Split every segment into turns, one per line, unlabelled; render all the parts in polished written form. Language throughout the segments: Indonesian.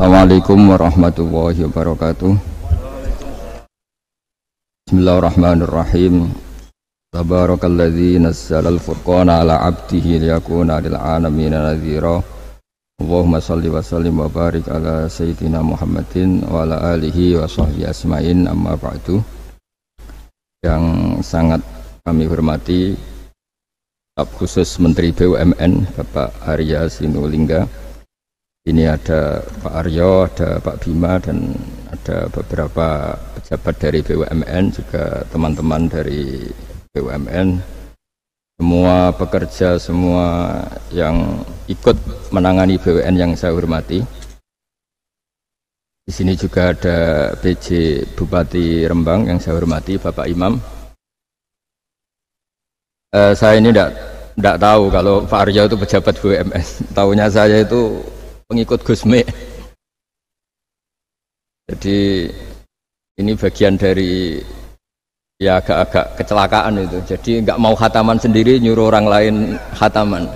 Assalamualaikum warahmatullahi wabarakatuh. Bismillahirrahmanirrahim. Tabarakalladzi nazzalal furqana ala 'abdihi liyakuna lil 'alamin nadhira. Allahumma shalli wa sallim wa barik ala sayyidina Muhammadin wa ala alihi wa sahbihi asma'in, amma ba'du. Yang sangat kami hormati Staf Khusus Menteri BUMN Bapak Arya Sinulinga. Ini ada Pak Aryo, ada Pak Bima, dan ada beberapa pejabat dari BUMN, juga teman-teman dari BUMN, semua pekerja, semua yang ikut menangani BUMN yang saya hormati. Di sini juga ada PJ Bupati Rembang yang saya hormati, Bapak Imam. Saya ini tidak tahu kalau Pak Aryo itu pejabat BUMN. Tahunya saya itu pengikut Gusme. Jadi ini bagian dari ya agak-agak kecelakaan itu. Jadi nggak mau khataman sendiri, nyuruh orang lain khataman.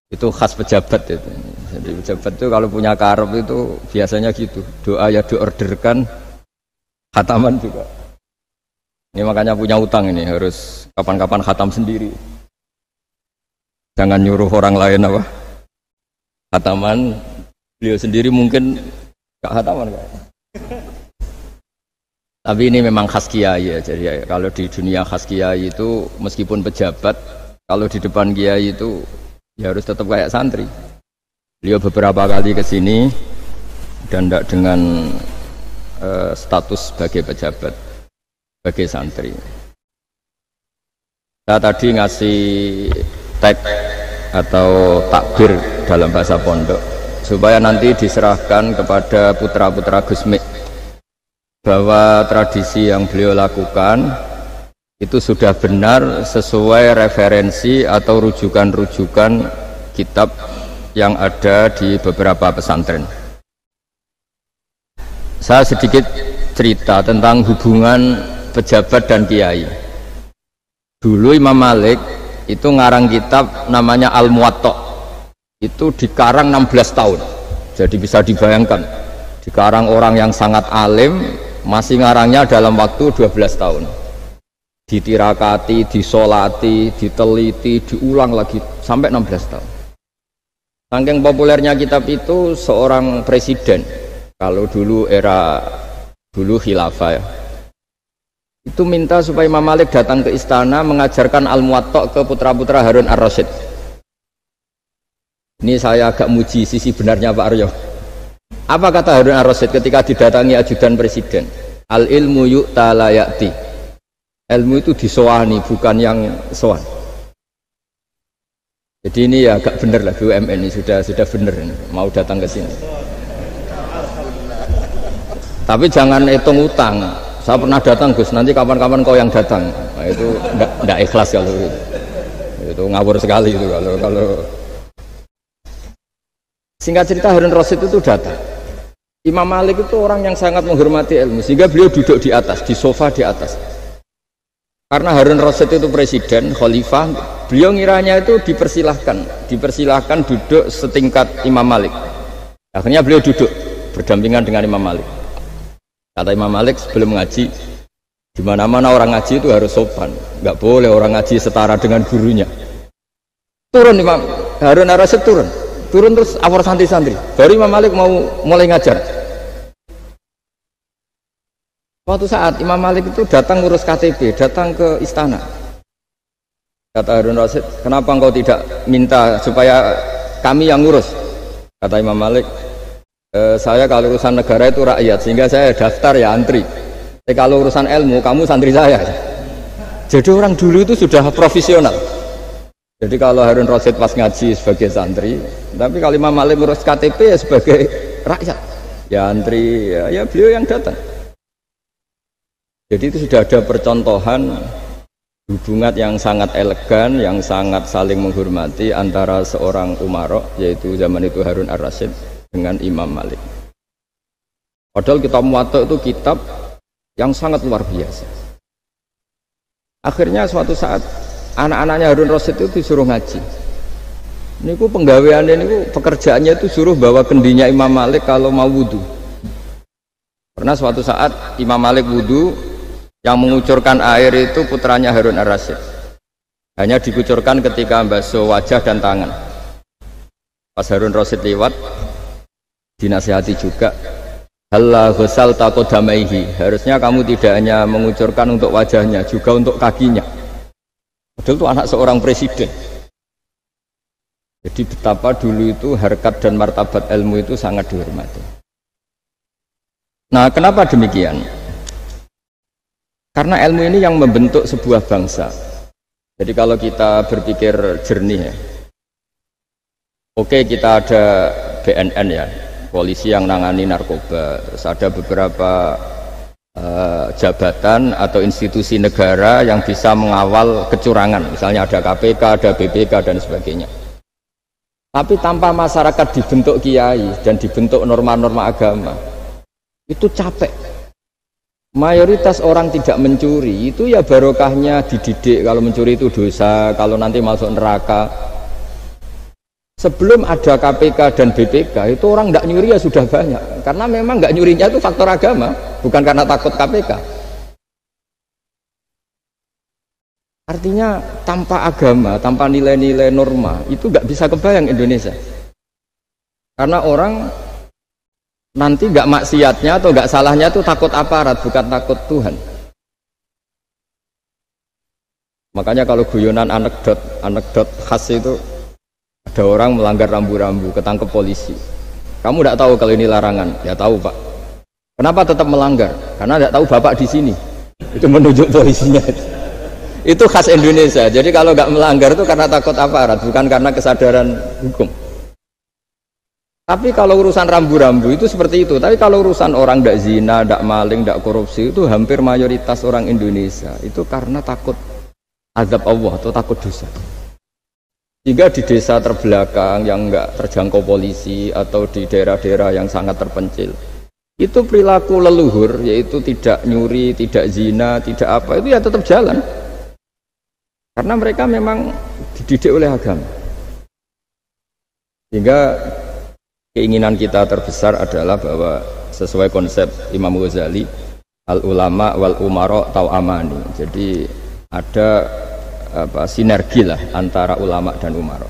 Itu khas pejabat itu. Jadi pejabat itu kalau punya karep itu biasanya gitu. Doa ya diorderkan, khataman juga. Ini makanya punya utang ini, harus kapan-kapan khatam sendiri. Jangan nyuruh orang lain apa khataman. Beliau sendiri mungkin gak khataman kayaknya. Tapi ini memang khas kiai ya. Jadi kalau di dunia khas kiai itu meskipun pejabat, kalau di depan kiai itu ya harus tetap kayak santri. Beliau beberapa kali ke sini dan tidak dengan status sebagai pejabat, sebagai santri. Saya tadi ngasih tag atau takbir dalam bahasa pondok supaya nanti diserahkan kepada putra-putra Gusmi bahwa tradisi yang beliau lakukan itu sudah benar sesuai referensi atau rujukan-rujukan kitab yang ada di beberapa pesantren. Saya sedikit cerita tentang hubungan pejabat dan kiai. Dulu Imam Malik itu ngarang kitab namanya Al-Muwatta. Itu dikarang 16 tahun. Jadi bisa dibayangkan, dikarang orang yang sangat alim, masih ngarangnya dalam waktu 12 tahun. Ditirakati, disolati, diteliti, diulang lagi sampai 16 tahun. Saking populernya kitab itu, seorang presiden, kalau dulu era khilafah ya, itu minta supaya Imam Malik datang ke istana mengajarkan Al-Muwatta ke putra-putra Harun Ar-Rasyid. Ini saya agak muji sisi benarnya Pak Aryo. Apa kata Harun Ar-Rasyid ketika didatangi ajudan presiden? Al-ilmu yu'ta la ya'ti. Ilmu itu disoani, bukan yang soan. Jadi ini ya agak benar lah, BUMN ini sudah benar ini, mau datang ke sini. Tapi jangan hitung utang. Saya pernah datang Gus, nanti kapan-kapan kau yang datang. Nah, itu enggak ikhlas kalau itu ngawur sekali itu kalau. Singkat cerita, Harun Rasyid itu datang. Imam Malik itu orang yang sangat menghormati ilmu, sehingga beliau duduk di atas, di sofa di atas. Karena Harun Rasyid itu presiden, khalifah, beliau ngiranya itu dipersilahkan duduk setingkat Imam Malik. Akhirnya beliau duduk berdampingan dengan Imam Malik. Kata Imam Malik sebelum ngaji, di mana-mana orang ngaji itu harus sopan, nggak boleh orang ngaji setara dengan gurunya. Turun Imam Harun Rasyid turun terus awal santri-santri. Baru Imam Malik mau mulai ngajar. Suatu saat Imam Malik itu datang ngurus KTP, datang ke istana. Kata Harun Rasyid, kenapa engkau tidak minta supaya kami yang ngurus? Kata Imam Malik, saya kalau urusan negara itu rakyat, sehingga saya daftar ya antri. Tapi kalau urusan ilmu, kamu santri saya. Jadi orang dulu itu sudah profesional. Jadi kalau Harun Rasyid pas ngaji sebagai santri, tapi kalau Imam Malik ngurus KTP ya sebagai rakyat, ya antri, ya beliau yang datang. Jadi itu sudah ada percontohan hubungan yang sangat elegan, yang sangat saling menghormati antara seorang umara, yaitu zaman itu Harun Ar-Rasyid, dengan Imam Malik. Padahal kitab Muwatta itu kitab yang sangat luar biasa. Akhirnya suatu saat anak-anaknya Harun Rasyid itu disuruh ngaji. Niku penggaweannya niku pekerjaannya itu suruh bawa kendinya Imam Malik kalau mau wudu. Pernah suatu saat Imam Malik wudu, yang mengucurkan air itu putranya Harun ar-Rasyid. Hanya dikucurkan ketika basuh wajah dan tangan. Pas Harun Rasyid lewat, dinasihati juga, halla ghusal taqaddamaihi, harusnya kamu tidak hanya mengucurkan untuk wajahnya, juga untuk kakinya. Padahal itu anak seorang presiden. Jadi betapa dulu itu harkat dan martabat ilmu itu sangat dihormati. Nah, kenapa demikian? Karena ilmu ini yang membentuk sebuah bangsa. Jadi kalau kita berpikir jernih ya, oke, kita ada BNN ya, polisi yang nangani narkoba, terus ada beberapa jabatan atau institusi negara yang bisa mengawal kecurangan, misalnya ada KPK, ada BPK dan sebagainya. Tapi tanpa masyarakat dibentuk kiai dan dibentuk norma-norma agama, itu capek. Mayoritas orang tidak mencuri, itu ya barokahnya dididik kalau mencuri itu dosa, kalau nanti masuk neraka. Sebelum ada KPK dan BPK, itu orang tidak nyuri ya sudah banyak. Karena memang nggak nyurinya itu faktor agama, bukan karena takut KPK. Artinya tanpa agama, tanpa nilai-nilai norma, itu nggak bisa kebayang Indonesia. Karena orang nanti nggak maksiatnya atau nggak salahnya itu takut aparat, bukan takut Tuhan. Makanya kalau guyonan anekdot khas itu, ada orang melanggar rambu-rambu, ketangkep polisi. Kamu tidak tahu kalau ini larangan? Ya tahu Pak. Kenapa tetap melanggar? Karena tidak tahu Bapak di sini. Itu menunjuk polisinya. Itu khas Indonesia. Jadi kalau nggak melanggar itu karena takut aparat, bukan karena kesadaran hukum. Tapi kalau urusan rambu-rambu itu seperti itu. Tapi kalau urusan orang tidak zina, tidak maling, tidak korupsi, itu hampir mayoritas orang Indonesia itu karena takut azab Allah atau takut dosa. Sehingga di desa terbelakang yang nggak terjangkau polisi atau di daerah-daerah yang sangat terpencil, itu perilaku leluhur, yaitu tidak nyuri, tidak zina, tidak apa, itu ya tetap jalan. Karena mereka memang dididik oleh agama. Sehingga keinginan kita terbesar adalah bahwa sesuai konsep Imam Ghazali, al-ulama wal umara tau'amani. Jadi ada sinergi lah antara ulama dan umara.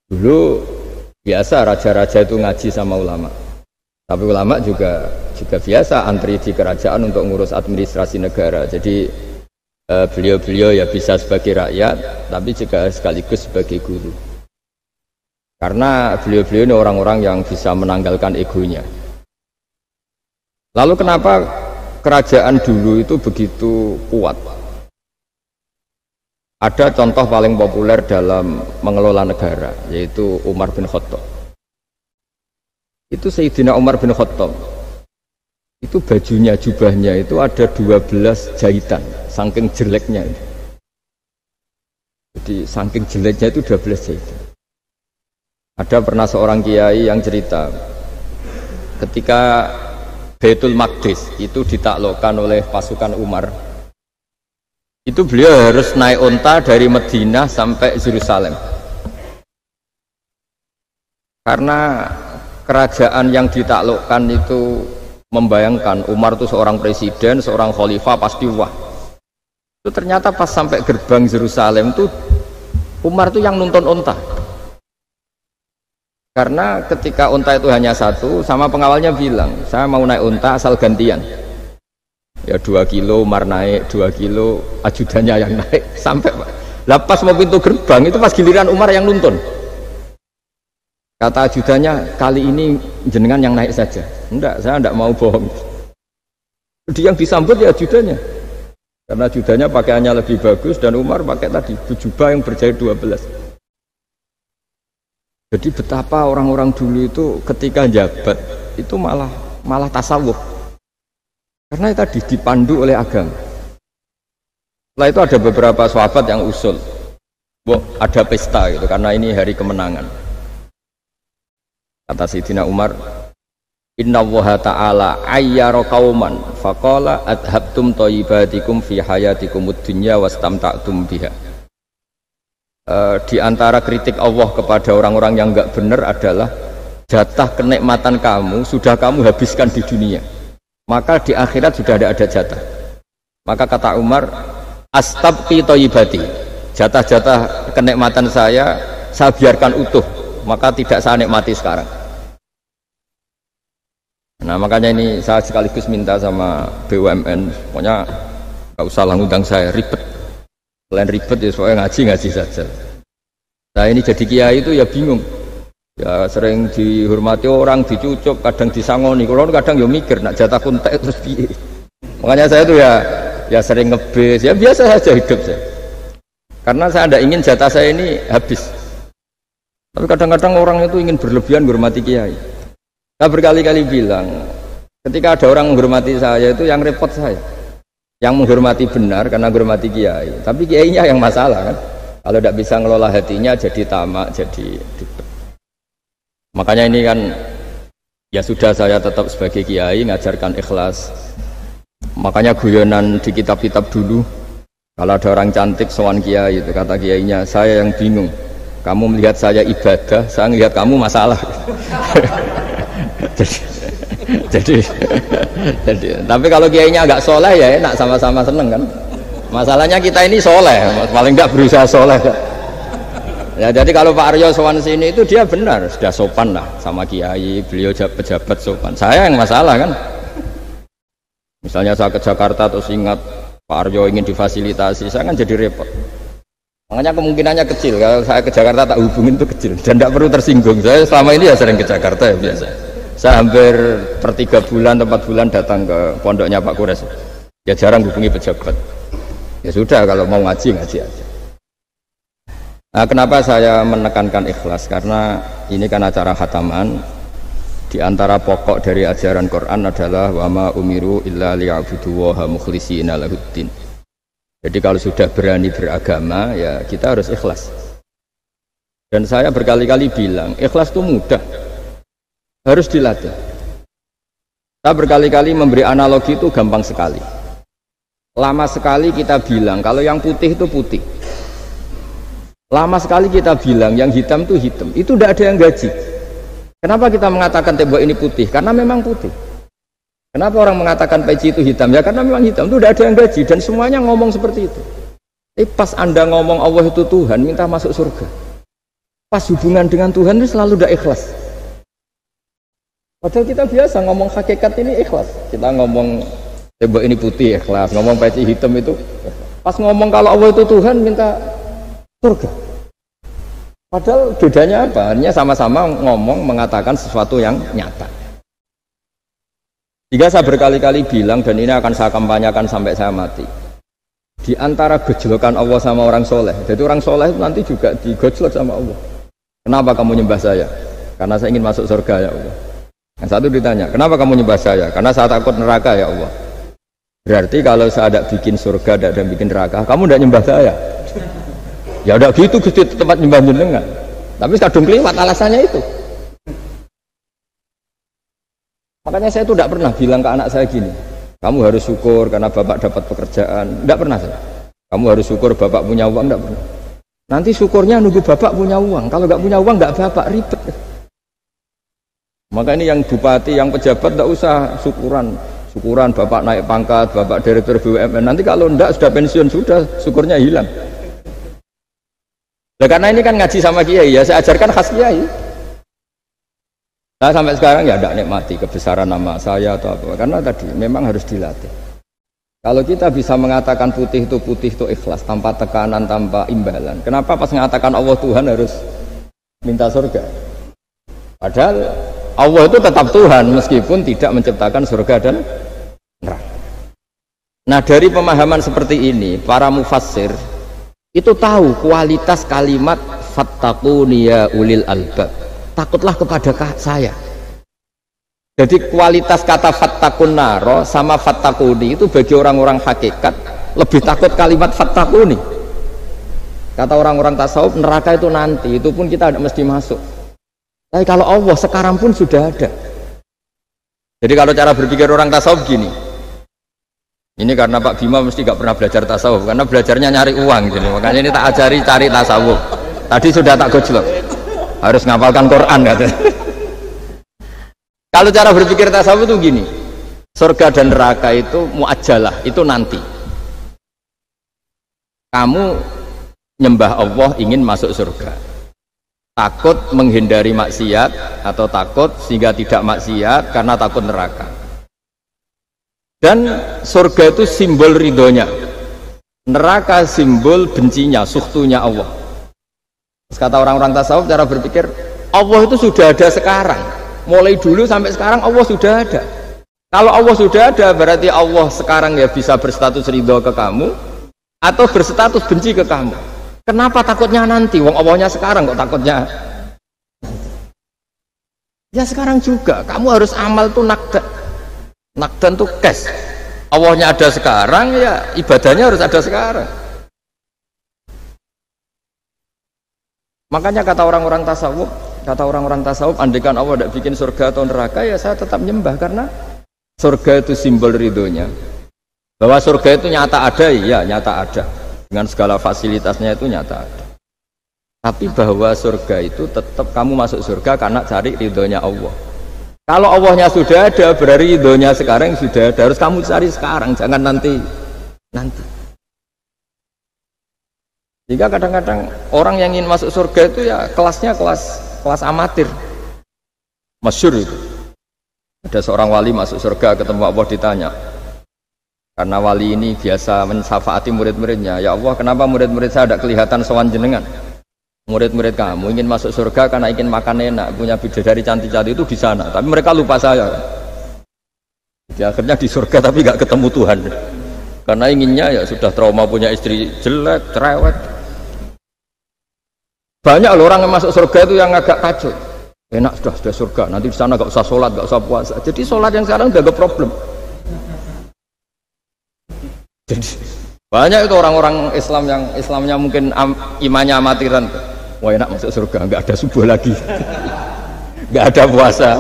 Dulu biasa raja-raja itu ngaji sama ulama. Tapi ulama juga biasa antri di kerajaan untuk ngurus administrasi negara. Jadi beliau-beliau ya bisa sebagai rakyat, tapi juga sekaligus sebagai guru. Karena beliau-beliau ini orang-orang yang bisa menanggalkan egonya. Lalu kenapa kerajaan dulu itu begitu kuat? Ada contoh paling populer dalam mengelola negara, yaitu Umar bin Khattab. Itu Sayyidina Umar bin Khattab. Itu bajunya, jubahnya itu ada 12 jahitan, saking jeleknya itu. Jadi saking jeleknya itu 12 jahitan. Ada pernah seorang kiai yang cerita, ketika Baitul Maqdis itu ditaklukkan oleh pasukan Umar, itu beliau harus naik unta dari Madinah sampai Yerusalem. Karena kerajaan yang ditaklukkan itu membayangkan Umar itu seorang presiden, seorang khalifah, pasti wah. Itu ternyata pas sampai gerbang Yerusalem itu Umar itu yang nuntun unta. Karena ketika unta itu hanya satu, sama pengawalnya bilang, saya mau naik unta asal gantian. Ya 2 kilo Umar naik, 2 kilo ajudannya yang naik, sampai lepas mau pintu gerbang itu pas giliran Umar yang nuntun. Kata ajudannya, kali ini jenengan yang naik saja. Enggak, saya enggak mau bohong. Jadi yang disambut ya ajudannya. Karena ajudannya pakaiannya lebih bagus dan Umar pakai tadi jubah yang berjahit 12. Jadi betapa orang-orang dulu itu ketika jabat itu malah tasawuf. Karena tadi dipandu oleh agama. Setelah itu ada beberapa sahabat yang usul, ada pesta gitu karena ini hari kemenangan. Kata Sayyidina Umar, Inna Allaha ta'ala ayyara qauman faqala adhabtum thayyibatikum fi hayatikumud dunya wastamta'tum biha. di antara kritik Allah kepada orang-orang yang enggak benar adalah jatah kenikmatan kamu sudah kamu habiskan di dunia, maka di akhirat sudah ada jatah. Maka kata Umar, astabqi thayyibati, jatah-jatah kenikmatan saya biarkan utuh, maka tidak saya nikmati sekarang. Nah makanya ini saya sekaligus minta sama BUMN, pokoknya gak usah ngundang saya, ribet. Selain ribet ya soalnya ngaji saja. Nah ini jadi kiai itu ya bingung, ya sering dihormati orang, dicucuk, kadang disangoni. Kalau kadang ya mikir, nak jatah kuntek terus piye. Makanya saya tuh ya sering ngebis, ya biasa saja hidup saya. Karena saya tidak ingin jatah saya ini habis. Tapi kadang-kadang orang itu ingin berlebihan menghormati kiai. Saya berkali-kali bilang, ketika ada orang menghormati saya itu yang repot saya. Yang menghormati benar karena menghormati kiai. Tapi kiainya yang masalah kan. Kalau tidak bisa ngelola hatinya jadi tamak, jadi ribet. Makanya ini kan ya sudah, saya tetap sebagai kiai ngajarkan ikhlas. Makanya guyonan di kitab-kitab dulu, kalau ada orang cantik sowan kiai itu kata kiainya, saya yang bingung, kamu melihat saya ibadah, saya melihat kamu masalah. jadi tapi kalau kiainya agak soleh ya enak, sama-sama seneng kan. Masalahnya kita ini soleh, paling enggak berusaha soleh. Ya jadi kalau Pak Aryo sowan sini itu dia benar, sudah sopan lah sama kiai, beliau pejabat sopan. Saya yang masalah kan. Misalnya saya ke Jakarta terus ingat Pak Aryo ingin difasilitasi, saya kan jadi repot. Makanya kemungkinannya kecil kalau saya ke Jakarta tak hubungin itu kecil dan tidak perlu tersinggung. Saya selama ini ya sering ke Jakarta ya biasa. Saya hampir per 3 bulan atau 4 bulan datang ke pondoknya Pak Kures. Ya jarang hubungi pejabat. Ya sudah, kalau mau ngaji aja. Nah, kenapa saya menekankan ikhlas? Karena ini kan acara khataman. Di antara pokok dari ajaran Quran adalah wa ma umiru illa liya'budullaha mukhlishina lahuddin. Jadi kalau sudah berani beragama ya kita harus ikhlas. Dan saya berkali-kali bilang ikhlas itu mudah, harus dilatih. Saya berkali-kali memberi analogi itu gampang sekali. Lama sekali kita bilang kalau yang putih itu putih. Lama sekali kita bilang yang hitam itu hitam. Itu tidak ada yang gaji. Kenapa kita mengatakan tembok ini putih? Karena memang putih. Kenapa orang mengatakan peci itu hitam? Ya karena memang hitam. Itu tidak ada yang gaji dan semuanya ngomong seperti itu. Pas Anda ngomong Allah itu Tuhan, minta masuk surga. Pas hubungan dengan Tuhan itu selalu tidak ikhlas. Padahal kita biasa ngomong hakikat ini ikhlas. Kita ngomong tembok ini putih ikhlas, ngomong peci hitam itu. Pas ngomong kalau Allah itu Tuhan, minta surga. Padahal bedanya apa? Hanya sama-sama ngomong mengatakan sesuatu yang nyata. Jika saya berkali-kali bilang dan ini akan saya kampanyakan sampai saya mati. Di antara gejolokan Allah sama orang soleh. Jadi orang soleh itu nanti juga digojlok sama Allah. Kenapa kamu nyembah saya? Karena saya ingin masuk surga ya Allah. Yang satu ditanya, kenapa kamu nyembah saya? Karena saya takut neraka ya Allah. Berarti kalau saya tidak bikin surga, tidak ada bikin neraka, kamu tidak nyembah saya. Ya udah gitu Gusti, tempat nyembah jenengan. Tapi kadung keliwat alasannya itu. Makanya saya itu tidak pernah bilang ke anak saya gini, kamu harus syukur karena bapak dapat pekerjaan. Tidak pernah saya. Kamu harus syukur bapak punya uang, tidak pernah. Nanti syukurnya nunggu bapak punya uang. Kalau nggak punya uang nggak bapak, ribet. Maka ini yang bupati, yang pejabat tidak usah syukuran bapak naik pangkat, bapak direktur BUMN. Nanti kalau tidak sudah pensiun sudah syukurnya hilang. Nah, karena ini kan ngaji sama kiai ya, saya ajarkan khas kiai. Nah sampai sekarang ya tidak nikmati kebesaran nama saya atau apa, karena tadi memang harus dilatih. Kalau kita bisa mengatakan putih itu ikhlas, tanpa tekanan, tanpa imbalan. Kenapa pas mengatakan Allah Tuhan harus minta surga? Padahal Allah itu tetap Tuhan meskipun tidak menciptakan surga dan neraka. Nah dari pemahaman seperti ini, para mufassir itu tahu kualitas kalimat fattaquni ya ulil albab, takutlah kepada saya. Jadi kualitas kata fattaqun naro sama fattaquni itu bagi orang-orang hakikat lebih takut kalimat fattaquni. Kata orang-orang tasawuf neraka itu nanti, itu pun kita tidak mesti masuk. Tapi kalau Allah sekarang pun sudah ada. Jadi kalau cara berpikir orang tasawuf gini, ini karena Pak Bima mesti gak pernah belajar tasawuf, karena belajarnya nyari uang, jadi makanya ini tak ajari cari tasawuf. Tadi sudah tak gojlok. Harus ngapalkan Quran katanya. Kalau cara berpikir tasawuf itu gini. Surga dan neraka itu muajjalah, itu nanti. Kamu nyembah Allah ingin masuk surga. Takut menghindari maksiat atau takut sehingga tidak maksiat karena takut neraka. Dan surga itu simbol ridhonya. Neraka simbol bencinya, sukhtunya Allah. Terus kata orang-orang tasawuf cara berpikir, Allah itu sudah ada sekarang. Mulai dulu sampai sekarang Allah sudah ada. Kalau Allah sudah ada berarti Allah sekarang ya bisa berstatus ridho ke kamu atau berstatus benci ke kamu. Kenapa takutnya nanti? Wong Allahnya sekarang kok takutnya? Ya sekarang juga. Kamu harus amal tuh nakdan. Nakdan tuh cash. Allahnya ada sekarang ya ibadahnya harus ada sekarang. Makanya kata orang-orang tasawuf, andaikan Allah tidak bikin surga atau neraka ya saya tetap nyembah karena surga itu simbol ridhonya. Bahwa surga itu nyata ada, ya nyata ada. Dengan segala fasilitasnya itu nyata ada. Tapi bahwa surga itu tetap kamu masuk surga karena cari ridhonya Allah. Kalau Allahnya sudah ada, berarti ridhonya sekarang sudah ada. Harus kamu cari sekarang, jangan nanti. Jika kadang-kadang orang yang ingin masuk surga itu ya kelasnya kelas amatir. Masyhur itu. Ada seorang wali masuk surga ketemu Allah ditanya. Karena wali ini biasa mensyafaati murid-muridnya. Ya Allah, kenapa murid-murid saya tidak kelihatan sowan jenengan? Murid-murid kamu ingin masuk surga karena ingin makan enak, punya bidadari cantik-cantik itu di sana. Tapi mereka lupa saya. Jadi akhirnya di surga tapi nggak ketemu Tuhan. Karena inginnya ya sudah trauma punya istri jelek, cerewet. Banyak loh orang yang masuk surga itu yang agak kacau. Enak sudah surga, nanti di sana nggak usah sholat, nggak usah puasa. Jadi sholat yang sekarang udah gak problem. Jadi banyak itu orang-orang Islam yang Islamnya mungkin imannya amatiran. Wah enak masuk surga, nggak ada subuh lagi, nggak ada puasa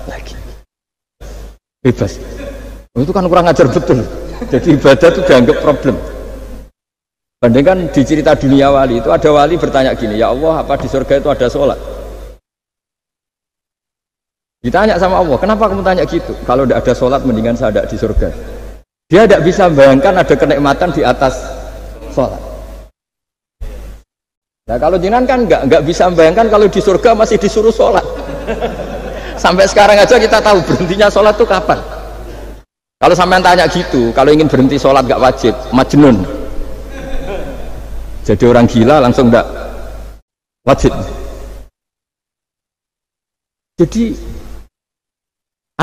lagi, bebas. Itu kan kurang ajar betul. Jadi ibadah itu dianggap problem. Bandingkan di cerita dunia wali itu ada wali bertanya gini, ya Allah apa di surga itu ada sholat? Ditanya sama Allah, kenapa kamu tanya gitu? Kalau tidak ada sholat mendingan saya ada di surga. Dia tidak bisa bayangkan ada kenikmatan di atas sholat. Nah kalau jenengan kan nggak bisa bayangkan kalau di surga masih disuruh sholat. Sampai sekarang aja kita tahu berhentinya sholat itu kapan. Kalau sampean tanya gitu, kalau ingin berhenti sholat nggak wajib, majnun. Jadi orang gila langsung nggak wajib. Jadi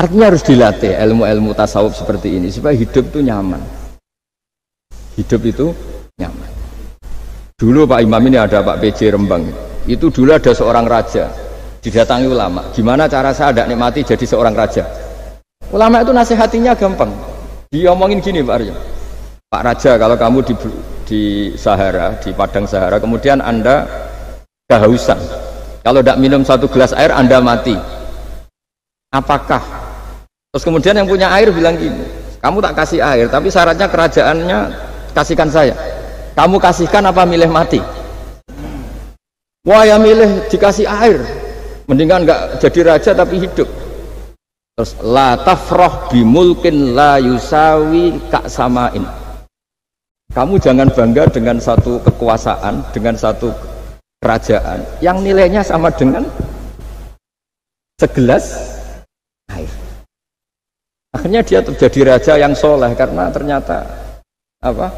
artinya harus dilatih ilmu-ilmu tasawuf seperti ini supaya hidup itu nyaman. Hidup itu nyaman. Dulu Pak Imam ini ada Pak PJ Rembang. Itu dulu ada seorang raja didatangi ulama. Gimana cara saya tidak nikmati jadi seorang raja? Ulama nasihatinya gampang. Diomongin gini Pak Arya. Pak Raja, kalau kamu di Sahara, di padang Sahara, kemudian Anda kehausan. Kalau tidak minum satu gelas air Anda mati. Apakah? Terus kemudian yang punya air bilang gini, kamu tak kasih air, tapi syaratnya kerajaannya kasihkan saya. Kamu kasihkan apa milih mati? Wah ya milih dikasih air. Mendingan nggak jadi raja tapi hidup. Terus la tafrah bimulkin la yusawi kak samain. Kamu jangan bangga dengan satu kekuasaan, dengan satu kerajaan yang nilainya sama dengan segelas air. Akhirnya dia terjadi raja yang soleh karena ternyata apa?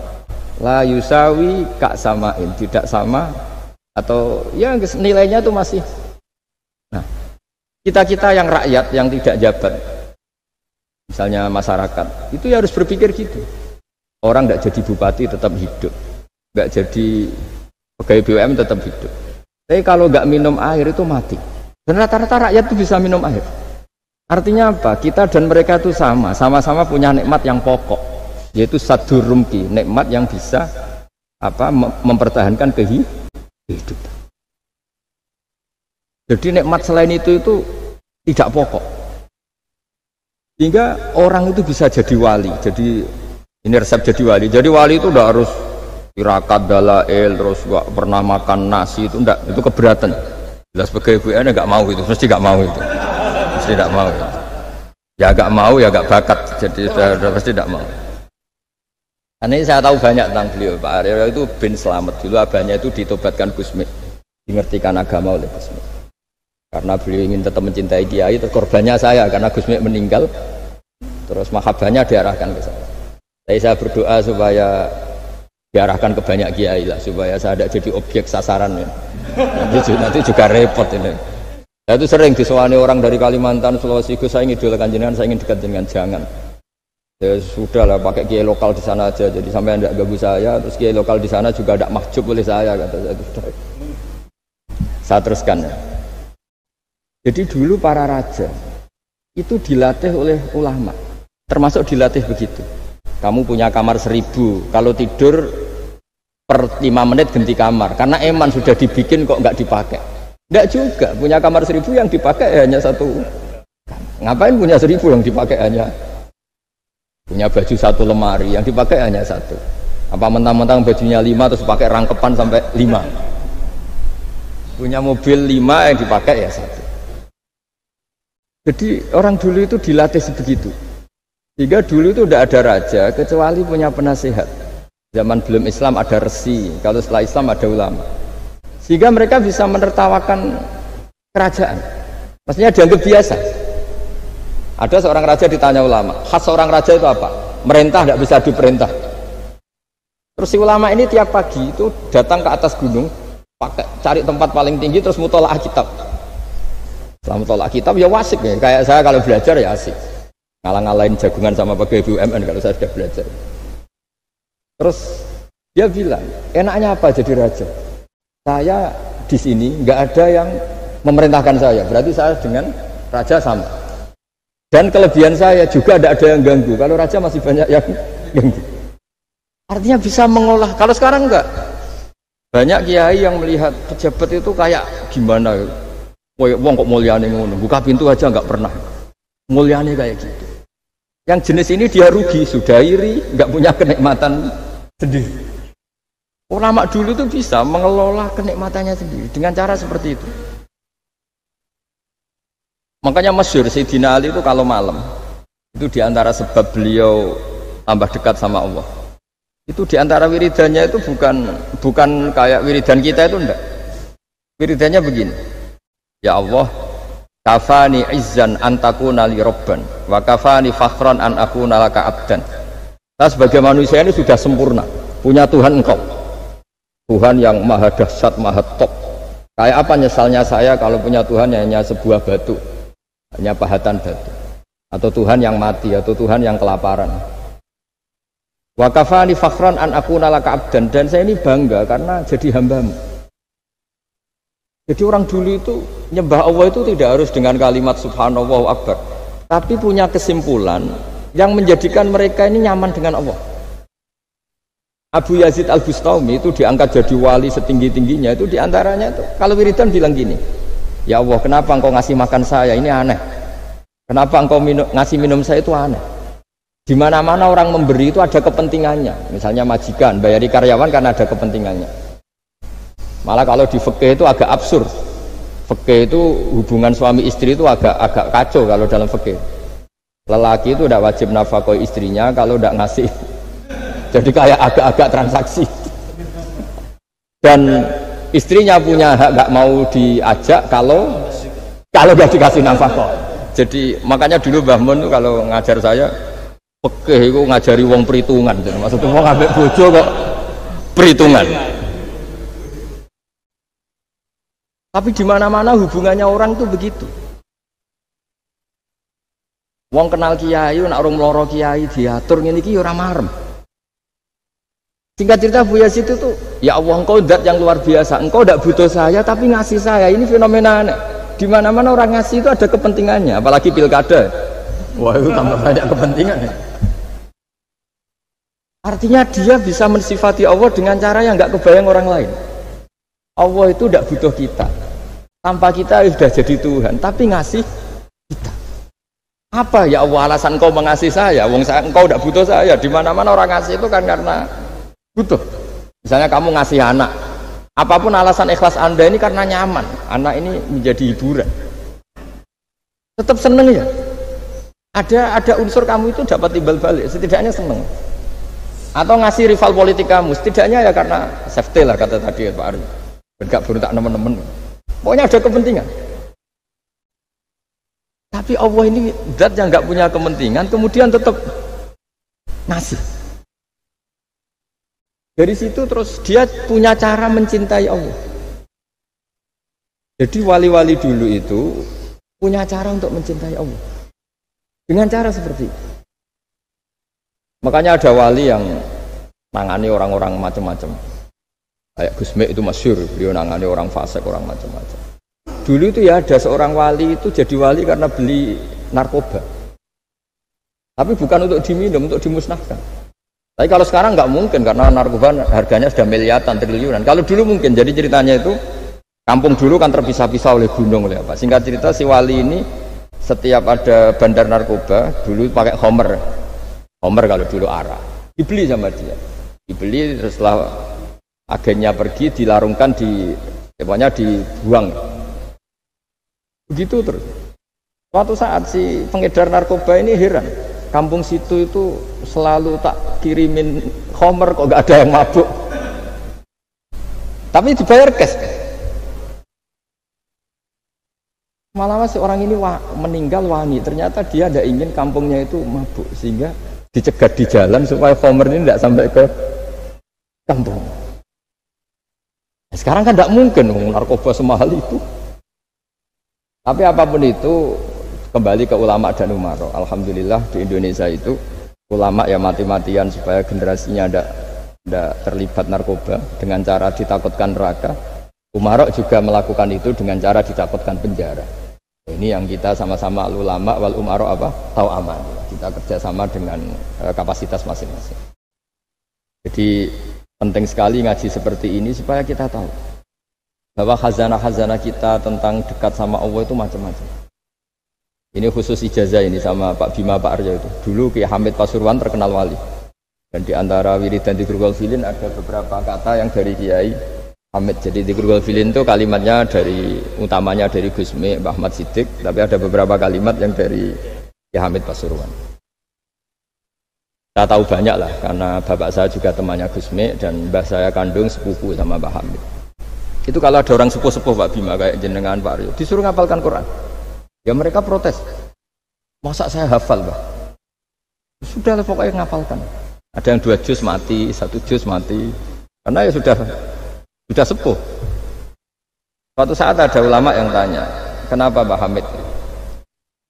La yusawi kak samain, tidak sama atau ya nilainya itu masih. Nah, kita yang rakyat yang tidak jabat, misalnya masyarakat, itu ya harus berpikir gitu. Orang tidak jadi bupati tetap hidup, nggak jadi pegawai BUMN tetap hidup. Tapi kalau nggak minum air itu mati. Dan rata-rata rakyat itu bisa minum air. Artinya apa? Kita dan mereka itu sama-sama punya nikmat yang pokok, yaitu sadur rumki, nikmat yang bisa mempertahankan kehidupan. Jadi nikmat selain itu tidak pokok. Sehingga orang itu bisa jadi wali. Jadi ini resep jadi wali. Jadi wali itu udah harus tirakat dalail terus gak pernah makan nasi itu enggak, itu keberatan. Jelas sebagai ibu enggak mau itu, mesti enggak mau itu. Mesti enggak mau. Itu. Ya enggak mau ya enggak bakat, jadi sudah pasti enggak mau. Ini saya tahu banyak tentang beliau. Pak Aryo itu bin Slamet dulu abahnya itu ditobatkan Gusmi, dimengertikan agama oleh Gusmi. Karena beliau ingin tetap mencintai Kiai, terus korbannya saya karena Gusmi meninggal, terus mahabbahnya diarahkan ke saya. Jadi saya berdoa supaya diarahkan ke banyak Kiai lah, supaya saya tidak jadi objek sasaran ya. Nanti juga repot ini. Saya itu sering disewani orang dari Kalimantan, Sulawesi, saya ingin idolakan jenengan, saya ingin dekat dengan jangan. Ya sudah lah, pakai kiai lokal di sana aja, jadi sampai tidak ganggu saya, terus kiai lokal di sana juga tidak mahjub oleh saya, kata saya. Saya teruskan ya. Jadi dulu para raja itu dilatih oleh ulama, termasuk dilatih begitu. Kamu punya kamar 1000, kalau tidur per 5 menit ganti kamar, karena eman sudah dibikin kok nggak dipakai. Tidak juga, punya kamar 1000 yang dipakai hanya satu. Ngapain punya 1000 yang dipakai hanya? Punya baju satu lemari yang dipakai hanya satu. Apa mentang-mentang bajunya 5 terus pakai rangkepan sampai 5. Punya mobil 5 yang dipakai ya satu. Jadi orang dulu itu dilatih sebegitu. Sehingga dulu itu tidak ada raja kecuali punya penasihat. Zaman belum Islam ada resi, kalau setelah Islam ada ulama. Sehingga mereka bisa menertawakan kerajaan. Maksudnya dianggap biasa. Ada seorang raja ditanya ulama, khas seorang raja itu apa? Merintah tidak bisa diperintah. Terus si ulama ini tiap pagi itu datang ke atas gunung, cari tempat paling tinggi terus mutola'ah kitab. Setelah mutola'ah kitab ya wasik ya, kayak saya kalau belajar ya asik. Ngalang-ngalain jagungan sama pegawai BUMN kalau saya sudah belajar. Terus dia bilang, enaknya apa jadi raja? Saya di sini nggak ada yang memerintahkan saya, berarti saya dengan raja sama. Dan kelebihan saya juga tidak ada yang ganggu. Kalau raja masih banyak yang ganggu. Artinya bisa mengolah. Kalau sekarang enggak. Banyak kiai yang melihat pejabat itu kayak gimana? Wong kok mulyane ngono. Buka pintu aja enggak pernah. Mulyane kayak gitu. Yang jenis ini dia rugi, sudah iri, enggak punya kenikmatan sendiri. Ulama dulu itu bisa mengelola kenikmatannya sendiri dengan cara seperti itu. Makanya masyhur Sayyidina Ali itu kalau malam itu diantara sebab beliau tambah dekat sama Allah. Itu diantara wiridannya itu bukan kayak wiridan kita itu enggak. Wiridannya begini. Ya Allah, kafani izzan an takuna li rabban wa kafani fakhran an akuna laka abdan. Kita sebagai manusia ini sudah sempurna, punya Tuhan engkau. Tuhan yang maha dahsyat, maha top. Kayak apa nyesalnya saya kalau punya Tuhan hanya sebuah batu. Hanya pahatan batu, atau Tuhan yang mati, atau Tuhan yang kelaparan. Wa kafani fakhran an akuna laka abdan, dan saya ini bangga karena jadi hambamu. Jadi orang dulu itu nyembah Allah itu tidak harus dengan kalimat subhanallah akbar, tapi punya kesimpulan yang menjadikan mereka ini nyaman dengan Allah. Abu Yazid Al-Bustami itu diangkat jadi wali setinggi-tingginya, itu diantaranya itu kalau wiridan bilang gini, ya Allah, kenapa engkau ngasih makan saya? Ini aneh. Kenapa engkau ngasih minum saya? Itu aneh. Di mana-mana orang memberi itu ada kepentingannya. Misalnya majikan, bayari karyawan karena ada kepentingannya. Malah kalau di fikih itu agak absurd. Fikih itu hubungan suami istri itu agak kacau kalau dalam fikih. Lelaki itu tidak wajib nafkah istrinya kalau tidak ngasih. Jadi kayak agak-agak transaksi. Dan istrinya punya hak nggak mau diajak kalau nggak dikasih nafkah. Jadi makanya dulu Mbah Mun tuh kalau ngajar saya fikih itu ngajari wong perhitungan. Maksudnya mau ngambil bojo kok perhitungan. Tapi di mana-mana hubungannya orang tuh begitu. Wong kenal kiai, nak orang meloro kiai diatur ngene iki ora marem. Singkat cerita Bu Yazid itu ya Allah, engkau zat yang luar biasa, engkau tidak butuh saya tapi ngasih saya. Ini fenomena aneh. Di mana-mana orang ngasih itu ada kepentingannya, apalagi pilkada. Wah, itu tambah banyak kepentingan. Artinya dia bisa mensifati Allah dengan cara yang nggak kebayang orang lain. Allah itu tidak butuh kita. Tanpa kita sudah jadi Tuhan, tapi ngasih kita. Apa ya Allah alasan engkau mengasihi saya? Wong saya engkau tidak butuh saya. Di mana-mana orang ngasih itu kan karena butuh. Misalnya kamu ngasih anak, apapun alasan ikhlas Anda ini karena nyaman, anak ini menjadi hiburan, tetap seneng ya. Ada unsur kamu itu dapat timbal balik, setidaknya seneng. Atau ngasih rival politik kamu, setidaknya ya karena safety lah kata tadi Pak Ari. Bergak berontak teman-teman. Pokoknya ada kepentingan. Tapi Allah ini zat yang nggak punya kepentingan, kemudian tetap ngasih. Dari situ terus dia punya cara mencintai Allah. Jadi wali-wali dulu itu punya cara untuk mencintai Allah. Dengan cara seperti itu. Makanya ada wali yang nangani orang-orang macam-macam. Kayak Gusme itu masyhur, beliau nangani orang fasik, orang macam-macam. Dulu itu ya ada seorang wali itu jadi wali karena beli narkoba. Tapi bukan untuk diminum, untuk dimusnahkan. Tapi kalau sekarang nggak mungkin karena narkoba harganya sudah miliaran, triliunan. Kalau dulu mungkin. Jadi ceritanya itu kampung dulu kan terpisah-pisah oleh gunung, oleh apa. Singkat cerita si wali ini setiap ada bandar narkoba dulu pakai Homer kalau dulu arak dibeli sama dia, dibeli setelah agennya pergi dilarungkan pokoknya dibuang begitu terus. Suatu saat si pengedar narkoba ini heran, kampung situ itu selalu tak kirimin Homer kok gak ada yang mabuk, tapi dibayar cash. Malah si orang ini meninggal wani, ternyata dia tidak ingin kampungnya itu mabuk, sehingga dicegat di jalan supaya Homer ini tidak sampai ke kampung. Sekarang kan tidak mungkin narkoba semahal itu. Tapi apapun itu kembali ke ulama dan umaro. Alhamdulillah di Indonesia itu ulama ya mati-matian supaya generasinya tidak terlibat narkoba dengan cara ditakutkan neraka. Umaro juga melakukan itu dengan cara ditakutkan penjara. Ini yang kita sama-sama ulama wal umaro tahu aman. Kita kerjasama dengan kapasitas masing-masing. Jadi penting sekali ngaji seperti ini supaya kita tahu bahwa khazanah-khazanah kita tentang dekat sama Allah itu macam-macam. Ini khusus ijazah ini sama Pak Bima Pak Aryo itu. Dulu Ki Hamid Pasuruan terkenal wali. Dan di antara wiridan di Grugol Filin ada beberapa kata yang dari Kiai Hamid. Jadi di Grugol Filin itu kalimatnya utamanya dari Gusme Mbah Ahmad Siddiq, tapi ada beberapa kalimat yang dari Ki Hamid Pasuruan. Saya tahu banyak lah karena bapak saya juga temannya Gusme dan mbah saya kandung sepupu sama Mbah Hamid. Itu kalau ada orang sepuh-sepuh Pak Bima kayak jenengan Pak Aryo disuruh ngapalkan Quran, ya mereka protes. Masa saya hafal Mbah? Sudah lah pokoknya ngapalkan. Ada yang 2 juz mati, 1 juz mati, karena ya sudah sepuh. Suatu saat ada ulama yang tanya, kenapa Pak Hamid?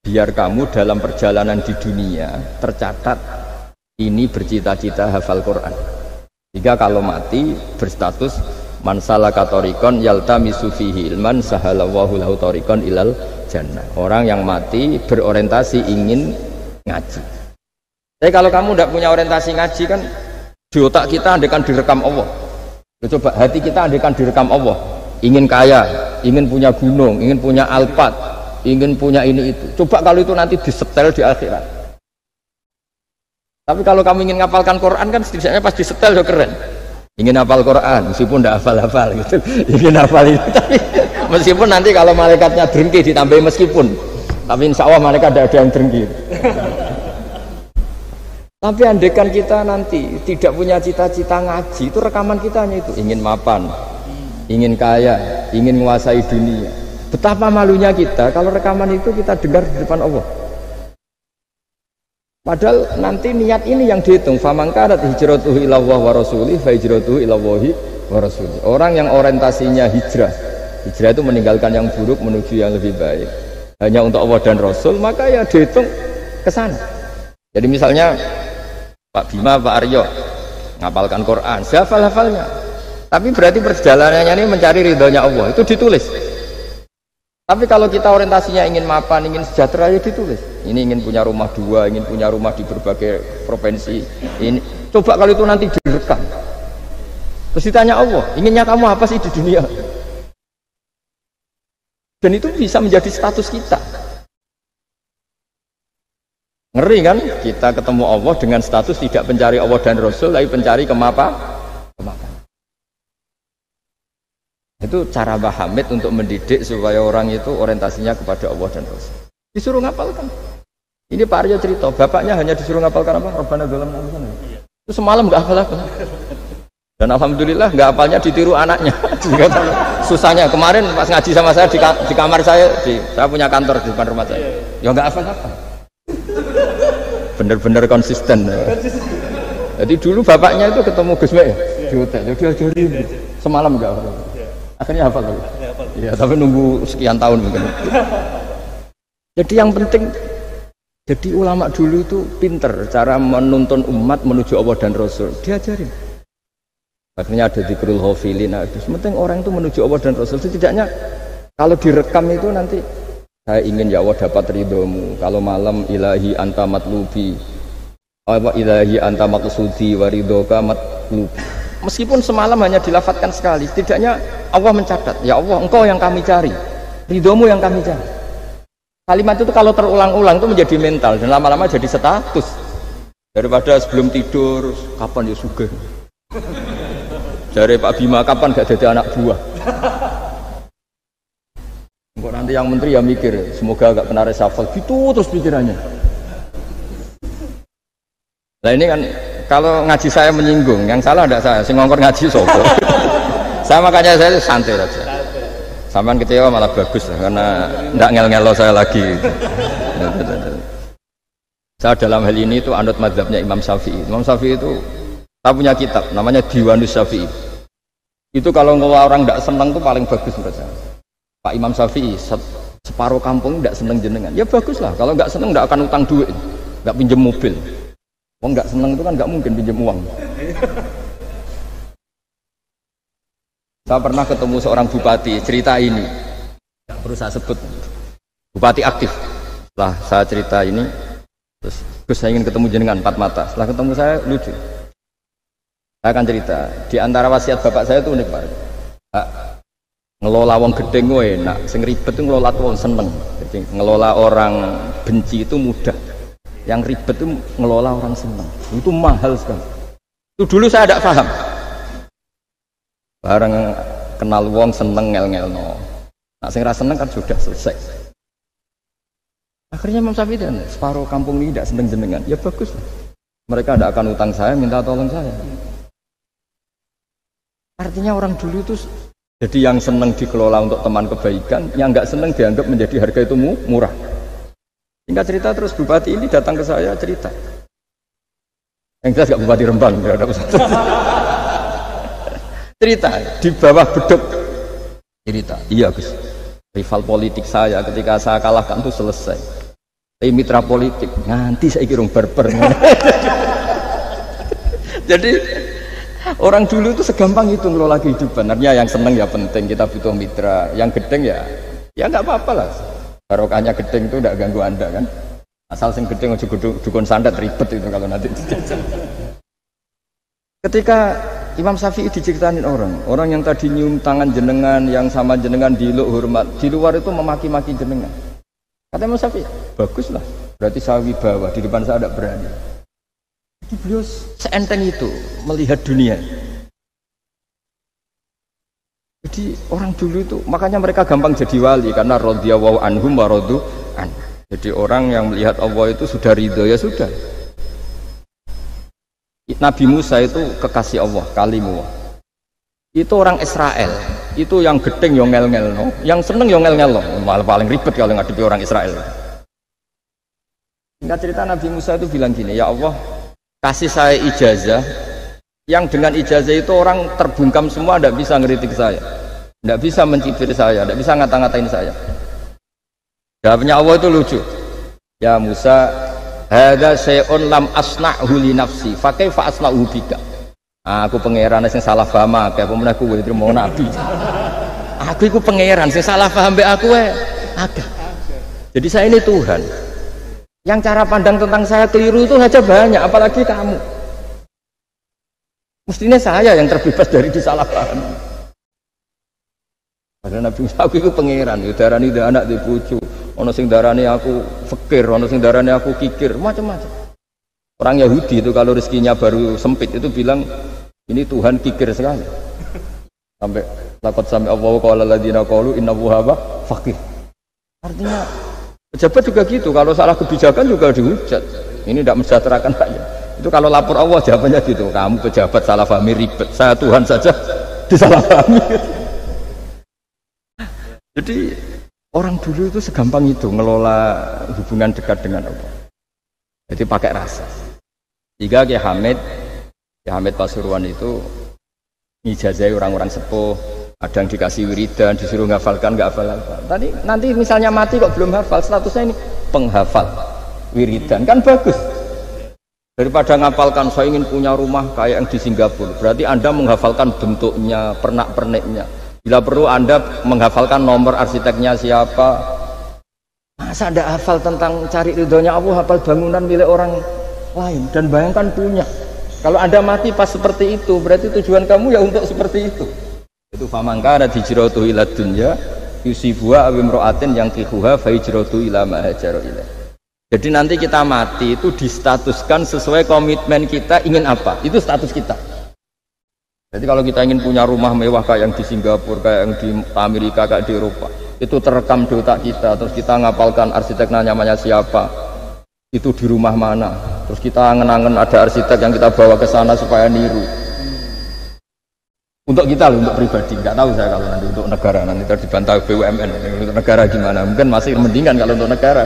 Biar kamu dalam perjalanan di dunia tercatat ini bercita-cita hafal Quran. Jika kalau mati berstatus man salaka thoriqan yaltamisu fihi ilman sahalallahu lahu thoriqan ilal jannah. Orang yang mati berorientasi ingin ngaji. Tapi kalau kamu tidak punya orientasi ngaji kan di otak kita andaikan direkam Allah. Coba hati kita andaikan direkam Allah, ingin kaya, ingin punya gunung, ingin punya alpat, ingin punya ini itu. Coba kalau itu nanti disetel di akhirat. Tapi kalau kamu ingin ngapalkan Quran kan setidaknya pas disetel udah keren. Ingin hafal Quran meskipun tidak hafal-hafal gitu. Ingin hafal itu tapi meskipun nanti kalau malaikatnya drengki ditambahin meskipun. Tapi insya Allah malaikat tidak ada yang drengki. Tapi andaikan kita nanti tidak punya cita-cita ngaji, itu rekaman kita hanya itu, ingin mapan, ingin kaya, ingin menguasai dunia. Betapa malunya kita kalau rekaman itu kita dengar di depan Allah. Padahal nanti niat ini yang dihitung. Faman kanat hijratuhu ilallah wa rasulih fa hijratuhu ilallahi wa rasulih. Orang yang orientasinya hijrah itu meninggalkan yang buruk menuju yang lebih baik, hanya untuk Allah dan Rasul, maka ya dihitung ke sana. Jadi misalnya Pak Bima, Pak Aryo ngapalkan Quran, hafal-hafalnya. Tapi berarti perjalanannya ini mencari ridhonya Allah, itu ditulis. Tapi kalau kita orientasinya ingin mapan, ingin sejahtera, ya ditulis. Ini ingin punya rumah 2, ingin punya rumah di berbagai provinsi. Ini coba kalau itu nanti direkam. Terus ditanya Allah, inginnya kamu apa sih di dunia? Dan itu bisa menjadi status kita. Ngeri kan? Kita ketemu Allah dengan status tidak pencari Allah dan Rasul, tapi pencari kemapan. Itu cara Mbah Hamid untuk mendidik supaya orang itu orientasinya kepada Allah dan Rasul. Disuruh ngapalkan. Ini Pak Aryo cerita, bapaknya hanya disuruh ngapalkan apa? Rabbana dzalamna anfusana. Itu semalam nggak hafal apa. Dan alhamdulillah nggak hafalnya ditiru anaknya. Susahnya kemarin pas ngaji sama saya di kamar saya punya kantor di depan rumah saya. Ya nggak hafal apa. Bener-bener konsisten. Jadi dulu bapaknya itu ketemu Gus Mek di hotel, dia ajarin semalam nggak hafal. Akhirnya hafal lagi. Iya, tapi nunggu sekian tahun mungkin. Jadi yang penting, jadi ulama dulu itu pinter cara menuntun umat menuju Allah dan Rasul. Diajarin. Akhirnya ada dzikrul ghafilin. Itu penting orang itu menuju Allah dan Rasul. Setidaknya kalau direkam itu nanti saya ingin ya Allah dapat ridhomu. Kalau malam ilahi anta matlubi, ilahi anta maqsudi wa ridhoka matlubi. Meskipun semalam hanya dilafatkan sekali, setidaknya Allah mencatat, ya Allah engkau yang kami cari, ridhomu yang kami cari. Kalimat itu kalau terulang-ulang itu menjadi mental dan lama-lama jadi status. Daripada sebelum tidur, kapan ya sugih. Dari Pak Bima, kapan gak jadi anak buah. Kok nanti yang menteri ya mikir, semoga gak kena reshuffle, gitu terus pikirannya. Nah ini kan kalau ngaji saya menyinggung, yang salah tidak saya, sing ngongkor ngaji sopo. Saya makanya saya santai saja. Sampean kecewa malah bagus karena tidak ngel-ngelo saya lagi. Saya dalam hal ini itu anut mazhabnya Imam Syafi'i. Imam Syafi'i itu saya punya kitab namanya Diwanus Syafi'i. Itu kalau orang tidak senang itu paling bagus menurut saya. Pak Imam Syafi'i separuh kampung tidak senang jenengan. Ya bagus lah. Kalau nggak senang tidak akan utang duit, nggak pinjam mobil. Wong nggak seneng itu kan nggak mungkin pinjam uang. Saya pernah ketemu seorang bupati cerita ini, nggak perlu saya sebut. Bupati aktif. Setelah saya cerita ini, terus saya ingin ketemu jenengan empat mata. Setelah ketemu saya lucu. Saya akan cerita. Di antara wasiat bapak saya itu unik Pak. Ngelola wong gedeng enak, sing ribet itu ngelola wong seneng. Jadi ngelola orang benci itu mudah. Yang ribet itu ngelola orang senang itu mahal sekali. Itu dulu saya tidak paham. Bareng kenal wong seneng ngel-ngelno. Nah sing ra seneng kan sudah selesai. Akhirnya Imam Syafi'i dan separuh kampung ini tidak seneng jenengan. Ya bagus lah. Mereka tidak akan utang saya, minta tolong saya. Artinya orang dulu itu jadi yang seneng dikelola untuk teman kebaikan, yang nggak seneng dianggap menjadi harga itu murah. Singkat cerita terus bupati ini datang ke saya cerita. Yang jelas gak bupati Rembang, ya ada cerita di bawah beduk. Cerita, iya Gus. Rival politik saya ketika saya kalahkan itu selesai. Tapi mitra politik nanti saya kira berber. Jadi orang dulu itu segampang itu ngelola kehidupan. Artinya yang seneng ya penting, kita butuh mitra. Yang gedeng ya nggak apa-apa lah. Barokahnya gedeng itu tidak ganggu anda kan. Asal sing gedeng aja dukun santet ribet itu kalau nanti dijajal. Ketika Imam Syafi'i diceritain orang yang tadi nyium tangan jenengan, yang sama jenengan diluk hormat, di luar itu memaki-maki jenengan. Kata Imam Syafi'i, baguslah. Berarti saya wibawa, di depan saya tidak berani. Jadi beliau seenteng itu melihat dunia. Jadi orang dulu itu makanya mereka gampang jadi wali karena radhiyallahu anhum wa radu an. Jadi orang yang melihat Allah itu sudah ridho ya sudah. Nabi Musa itu kekasih Allah, kalimullah. Itu orang Israel, itu yang gedeng yo ngel-ngel, yang seneng yo ngel-ngel, malah paling ribet kalau ngadepi orang Israel. Singkat cerita Nabi Musa itu bilang gini, ya Allah kasih saya ijazah. Yang dengan ijazah itu orang terbungkam semua, tidak bisa ngeritik saya, tidak bisa mencibir saya, tidak bisa ngata-ngatain saya. Jawabnya Allah itu lucu. Ya Musa, hadza syai'un lam asna'hu li nafsi, fa kaifa asna'hu bika. Aku pangeran sing salah paham akeh, apa meneh kowe mau nabi. Aku iku pangeran sing salah paham mbek aku akeh. Jadi saya ini Tuhan. Yang cara pandang tentang saya keliru itu saja banyak, apalagi kamu. Mestinya saya yang terbebas dari disalahpahami. Padahal Nabi Musa aku itu pangeran, darani anak di bojo, ono sing darani aku fakir, ono sing darani aku kikir, macam-macam. Orang Yahudi itu kalau rezekinya baru sempit itu bilang ini Tuhan kikir sekali. Sampai Laqad sami Allahu qala alladziina qalu innallaha faqir. Artinya pejabat juga gitu, kalau salah kebijakan juga dihujat. Ini tidak mensejahterakan rakyat. Itu kalau lapor Allah jawabannya gitu, kamu pejabat salah pahami ribet, saya Tuhan saja disalahpahami. Jadi orang dulu itu segampang itu ngelola hubungan dekat dengan Allah. Jadi pakai rasa. Jika Ki Hamid Pasuruan itu ngijazai orang-orang sepuh, ada yang dikasih wiridan, disuruh ngafalkan, nggak hafal-hafal. Tadi nanti misalnya mati kok belum hafal, statusnya ini penghafal wiridan, kan bagus. Daripada ngapalkan saya ingin punya rumah kayak yang di Singapura, berarti Anda menghafalkan bentuknya, pernak-perniknya. Bila perlu Anda menghafalkan nomor arsiteknya siapa. Masa Anda hafal tentang cari ridhonya Allah, hafal bangunan milik orang lain dan bayangkan punya. Kalau Anda mati pas seperti itu, berarti tujuan kamu ya untuk seperti itu. Itu famangkana hijratuhu ila dunya yusibuha aw imra'atin yang kihuha fa hijratuhu ila ma hajara ilaih. Jadi nanti kita mati itu distatuskan sesuai komitmen kita ingin apa, itu status kita. Jadi kalau kita ingin punya rumah mewah kayak yang di Singapura, kayak yang di Amerika, kayak di Eropa, itu terekam di otak kita. Terus kita ngapalkan arsiteknya namanya siapa, itu di rumah mana. Terus kita angen-angen ada arsitek yang kita bawa ke sana supaya niru. Untuk kita loh, untuk pribadi, nggak tahu saya kalau nanti untuk negara, nanti dibantah BUMN. Untuk negara gimana? Mungkin masih mendingan kalau untuk negara.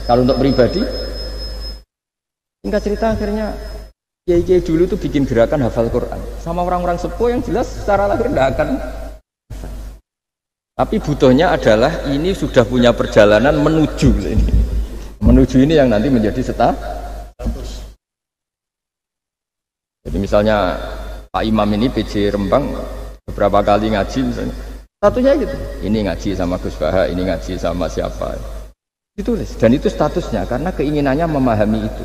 Kalau untuk pribadi, singkat cerita akhirnya kiai-kiai dulu itu bikin gerakan hafal Quran sama orang-orang sepuh yang jelas secara lahir tidak akan. Tapi butuhnya adalah ini sudah punya perjalanan menuju ini yang nanti menjadi status. Jadi misalnya Pak Imam ini PJ Rembang beberapa kali ngaji misalnya, statusnya gitu. Ini ngaji sama Gus Baha, ini ngaji sama siapa. Ditulis dan itu statusnya karena keinginannya memahami itu.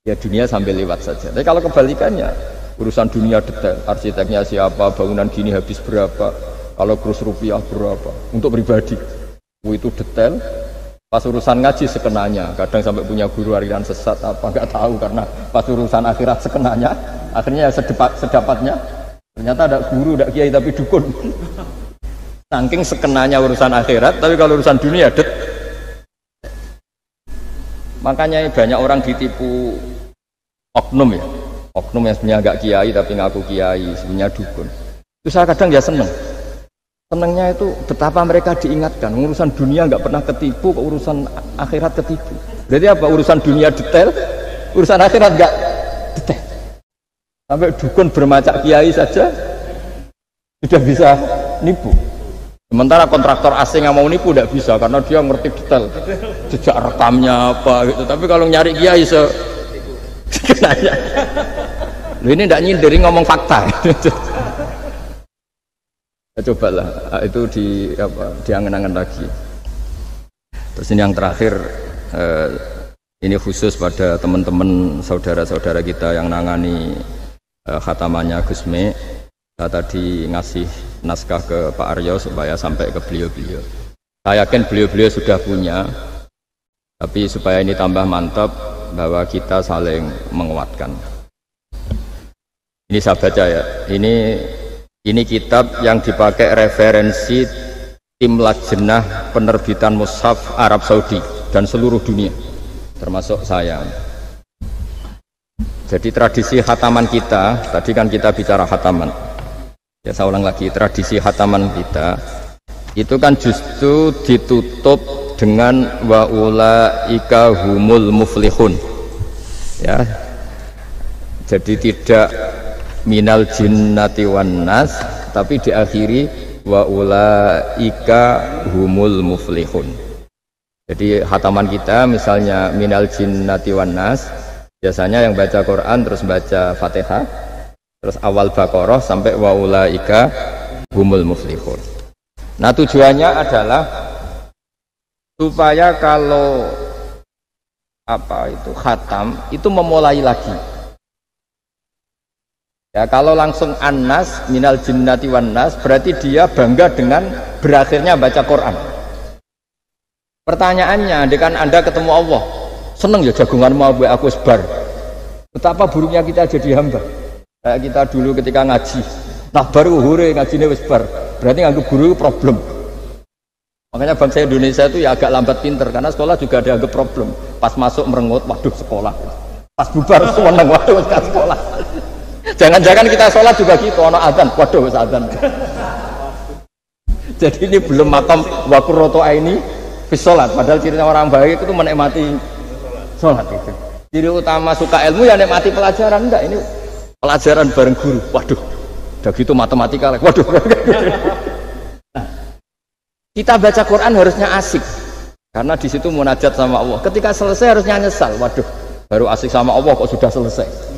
Ya dunia sambil lewat saja. Tapi kalau kebalikannya, urusan dunia detail, arsiteknya siapa, bangunan gini habis berapa, kalau kurs rupiah berapa, untuk pribadi. Itu detail. Pas urusan ngaji sekenanya, kadang sampai punya guru aliran sesat apa nggak tahu karena pas urusan akhirat sekenanya, akhirnya sedapatnya. Ternyata ada guru, ada kiai tapi dukun. Saking sekenanya urusan akhirat, tapi kalau urusan dunia makanya banyak orang ditipu oknum ya, oknum yang sebenarnya agak kiai tapi ngaku kiai, sebenarnya dukun. Itu saya kadang ya senengnya itu betapa mereka diingatkan urusan dunia nggak pernah ketipu, urusan akhirat ketipu. Berarti apa? Urusan dunia detail, urusan akhirat nggak detail. Sampai dukun bermacak kiai saja sudah bisa nipu. Sementara kontraktor asing yang mau nipu tidak bisa karena dia ngerti detail jejak rekamnya apa gitu. Tapi kalau nyari kiai sekenanya, lu ini tidak nyindiri ngomong fakta. Ya, cobalah itu diangen-angen lagi. Terus ini yang terakhir, ini khusus pada teman-teman saudara-saudara kita yang nangani khatamannya Gusme. Saya tadi ngasih naskah ke Pak Aryo supaya sampai ke beliau-beliau. Saya yakin beliau-beliau sudah punya, tapi supaya ini tambah mantap bahwa kita saling menguatkan. Ini saya baca ya. Ini kitab yang dipakai referensi tim lajnah penerbitan mushaf Arab Saudi dan seluruh dunia, termasuk saya. Jadi tradisi khataman kita, tadi kan kita bicara khataman. Ya saya ulang lagi, tradisi khataman kita itu kan justru ditutup dengan wa ulaika humul muflihun. Ya. Jadi tidak minal jinnati wan nas, tapi diakhiri wa ulaika humul muflihun. Jadi khataman kita misalnya minal jinnati wan nas, biasanya yang baca Quran terus baca Fatihah, terus awal Baqarah sampai wa ulaika humul muflihun. Nah tujuannya adalah supaya kalau khatam itu memulai lagi. Ya kalau langsung an-nas minal jinnati wan nas berarti dia bangga dengan berakhirnya baca Quran. Pertanyaannya, dengan Anda ketemu Allah, seneng ya jagunganmu aku sebar. Betapa buruknya kita jadi hamba. Kayak kita dulu ketika ngaji, Tak baru uhure ngajine wis bar. Berarti nganggo guru itu problem. Makanya bangsa Indonesia itu ya agak lambat pinter karena sekolah juga dianggap problem. Pas masuk merengut, waduh sekolah. Pas bubar seneng, waduh wis sekolah. Jangan-jangan kita sholat juga gitu, ono adzan, waduh wis adzan. Jadi ini belum makam wa qurratu aini fi sholat. Padahal cirinya orang baik itu menikmati sholat itu. Ciri utama suka ilmu ya nikmati pelajaran. Enggak, ini pelajaran bareng guru. Waduh, udah gitu matematika lagi. Waduh. Nah, kita baca Quran harusnya asik. Karena di situ munajat sama Allah. Ketika selesai harusnya nyesal. Waduh, baru asik sama Allah kok sudah selesai.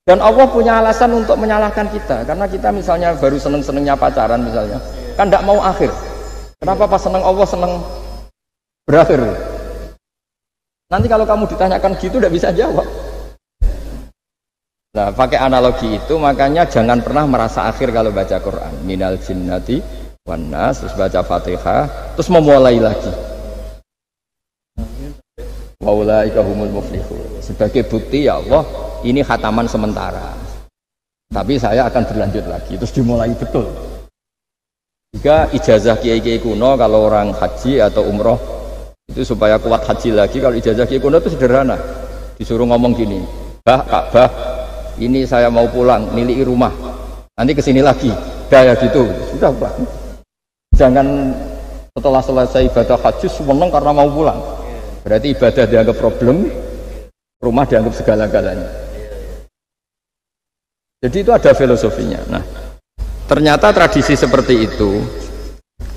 Dan Allah punya alasan untuk menyalahkan kita. Karena kita misalnya baru seneng-senengnya pacaran misalnya. Kan tidak mau akhir. Kenapa pas seneng Allah seneng berakhir? Nanti kalau kamu ditanyakan gitu tidak bisa jawab. Nah, pakai analogi itu makanya jangan pernah merasa akhir kalau baca Quran. Minal jinnati wan nas, terus baca Fatihah, terus memulai lagi. Wa ulaika humul muflihun. Sebagai bukti ya Allah, ini khataman sementara. Tapi saya akan berlanjut lagi, terus dimulai betul. Jika ijazah kiai-kiai kuno kalau orang haji atau umroh itu supaya kuat haji lagi, kalau ijazah kiai kuno itu sederhana. Disuruh ngomong gini, "Bah, Ka'bah, ini saya mau pulang, miliki rumah. Nanti kesini lagi." Kayak gitu. Sudah, Pak. Jangan setelah selesai ibadah haji seneng karena mau pulang. Berarti ibadah dianggap problem, rumah dianggap segala-galanya. Jadi itu ada filosofinya. Nah, ternyata tradisi seperti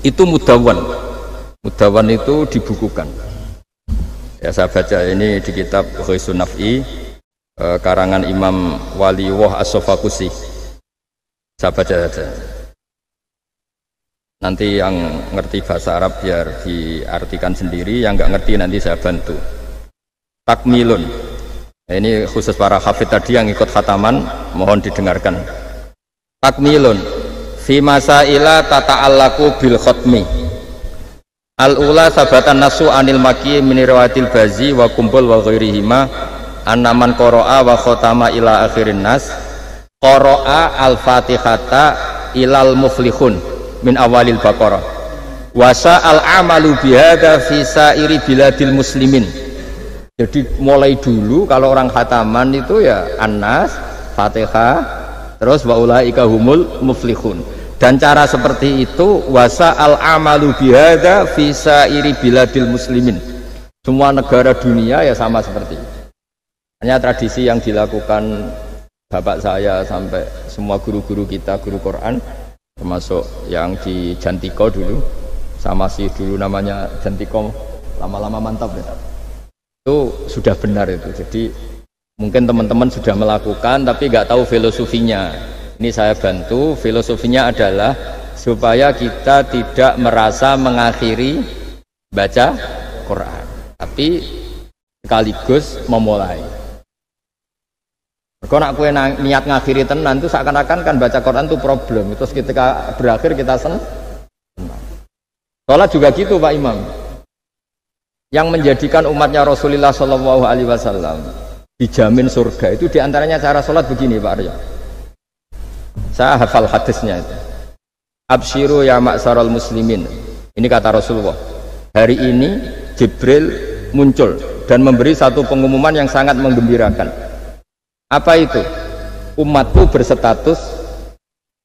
itu mudawwan. Mudawwan itu dibukukan. Ya, saya baca ini di kitab Ghisun Naf'i, karangan Imam Waliwah As-Sofakusi. Saya baca saja. Nanti yang ngerti bahasa Arab biar diartikan sendiri, yang nggak ngerti nanti saya bantu. Takmilun. Nah, ini khusus para hafid tadi yang ikut khataman, mohon didengarkan. Takmilun. Fi masaila tata'allaku bil khotmi. Al-ula sabatan nasu anil maki min riwayatil bazi wa kumpul wa ghairihima annaman qara'a wa khotama ila akhirin nas qara'a al-fatihata ilal muflihun min awalil baqarah wasa al-amalu bihada fi sairi biladil muslimin. Jadi mulai dulu kalau orang khataman itu ya An-Nas, Fatihah, terus wa ulaika humul muflihun. Dan cara seperti itu wasa al-amalu bihada fi sairi biladil muslimin. Semua negara dunia ya sama seperti itu. Hanya tradisi yang dilakukan bapak saya sampai semua guru-guru kita, guru Quran, termasuk yang di Jantiko dulu, sama si dulu namanya Jantiko, lama-lama mantap ya. Itu sudah benar itu. Jadi mungkin teman-teman sudah melakukan tapi nggak tahu filosofinya. Ini saya bantu. Filosofinya adalah supaya kita tidak merasa mengakhiri baca Quran, tapi sekaligus memulai. Kalau nak kue niat ngakhiri tenan itu seakan-akan kan baca Quran itu problem. Terus ketika berakhir kita senang. Sholat juga gitu Pak Imam. Yang menjadikan umatnya Rasulullah SAW dijamin surga itu diantaranya cara sholat begini Pak Arya. Saya hafal hadisnya itu. Absyiru ya ma'syaral muslimin. Ini kata Rasulullah. Hari ini Jibril muncul dan memberi satu pengumuman yang sangat menggembirakan. Apa itu? Umatku berstatus,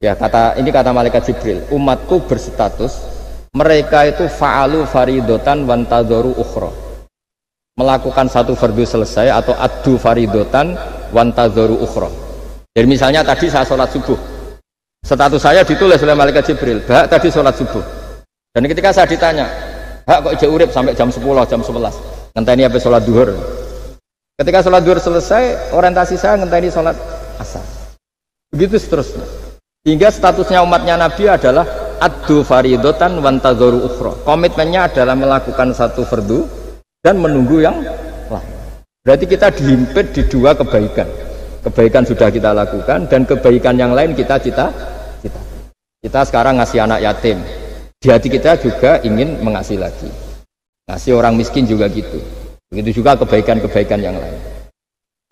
ya ini kata malaikat Jibril, umatku berstatus mereka itu fa'alu faridotan wantadoru ukhra, melakukan satu fardu selesai atau addu faridotan wantadoru ukhra. Jadi misalnya tadi saya sholat subuh, status saya ditulis oleh malaikat Jibril, Bak tadi sholat subuh, dan ketika saya ditanya, Bak kok ijek urip sampai jam 10, jam 11, ngenteni apa sholat duhur. Ketika sholat duhur selesai, orientasi saya ngenteni sholat asar. Begitu seterusnya. Hingga statusnya umatnya Nabi adalah addu faridotan wantazoru ukhra. Komitmennya adalah melakukan satu fardu dan menunggu yang lain. Berarti kita dihimpit di dua kebaikan. Kebaikan sudah kita lakukan dan kebaikan yang lain kita cita. Kita sekarang ngasih anak yatim. Di hati kita juga ingin mengasih lagi. Ngasih orang miskin juga gitu. Begitu juga kebaikan-kebaikan yang lain.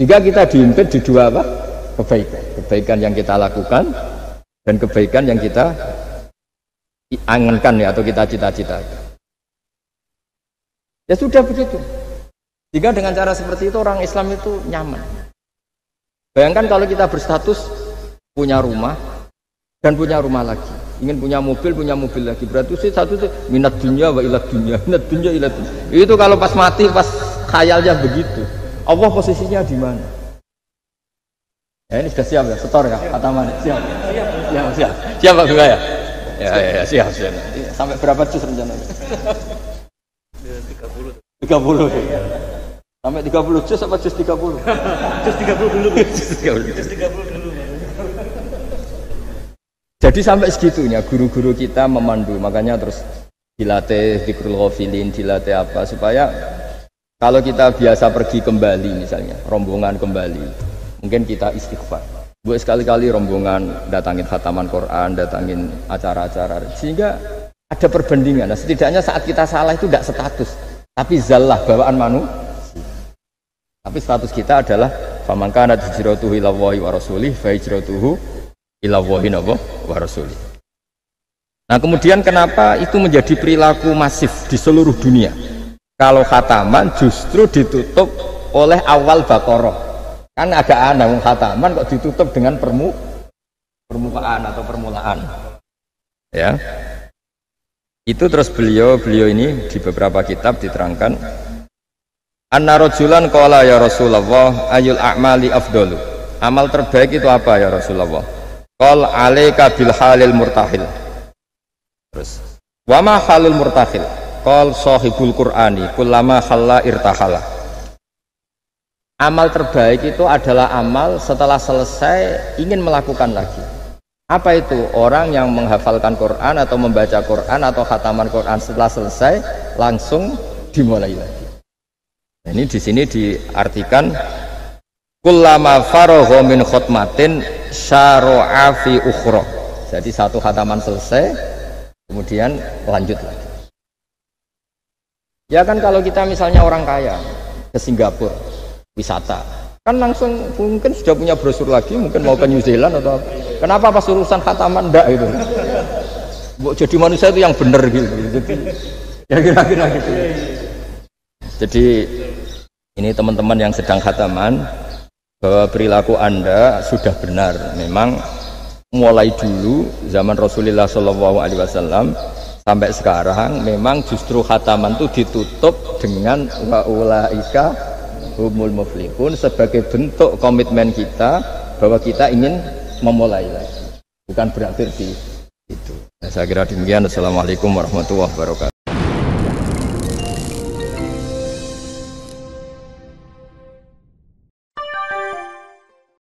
Jika kita dihimpit di dua apa? Kebaikan yang kita lakukan dan kebaikan yang kita angankan ya, atau kita cita-citakan. Ya sudah begitu. Jika dengan cara seperti itu orang Islam itu nyaman. Bayangkan kalau kita berstatus punya rumah dan punya rumah lagi, ingin punya mobil lagi, berarti satu itu minat dunia wa ilat dunia, minat dunia ilat dunia. Itu kalau pas mati, pas khayalnya begitu, Allah posisinya di mana? Ya ini sudah siap ya, setor ya, Ataman. Siap Pak Bunga ya? Ya, siap. Sampai berapa juz rencananya? 30. Sampai 30 juz apa juz 30? Juz 30 dulu. Jadi sampai segitunya guru-guru kita memandu, makanya terus dilatih dzikrul ghafilin, dilatih apa supaya kalau kita biasa pergi kembali misalnya, rombongan kembali. Mungkin kita istighfar. Buat sekali-kali rombongan datangin khataman Quran, datangin acara-acara, sehingga ada perbandingan. Nah, setidaknya saat kita salah itu tidak status, tapi zallah, bawaan manusia. Tapi status kita adalah faman kana hijratuhu ila Allahi wa rasulih fa hijratuhu ila Allahi wa rasulih. Nah, kemudian kenapa itu menjadi perilaku masif di seluruh dunia? Kalau khataman justru ditutup oleh awal Baqarah. Kan agak aneh, khataman kok ditutup dengan permukaan atau permulaan. Ya. Itu terus beliau ini di beberapa kitab diterangkan anna rajulan qala ya Rasulullah ayul a'mali afdalu. Amal terbaik itu apa ya Rasulullah? Qal alaika bil halil murtahil. Terus wa ma halul murtahil? Qal sahibul qur'ani kullama khalla irtahala. Amal terbaik itu adalah amal setelah selesai ingin melakukan lagi. Apa itu? Orang yang menghafalkan Quran atau membaca Quran atau khataman Quran setelah selesai langsung dimulai lagi. Nah, ini di sini diartikan kullama faragha min khutmatin syara'a fi ukhra. Jadi satu khataman selesai kemudian lanjut lagi. Ya kan kalau kita misalnya orang kaya ke Singapura wisata, kan langsung mungkin sudah punya brosur lagi, mungkin mau ke New Zealand atau apa. Kenapa pas urusan khataman ndak itu? Jadi manusia itu yang benar gitu. Jadi ya kira-kira gitu. Jadi ini teman-teman yang sedang khataman, bahwa perilaku Anda sudah benar. Memang mulai dulu zaman Rasulullah SAW sampai sekarang memang justru khataman itu ditutup dengan wa ulaika humul muflihun sebagai bentuk komitmen kita bahwa kita ingin memulai lagi, bukan berakhir di itu. Nah, saya kira demikian. Assalamualaikum warahmatullahi wabarakatuh.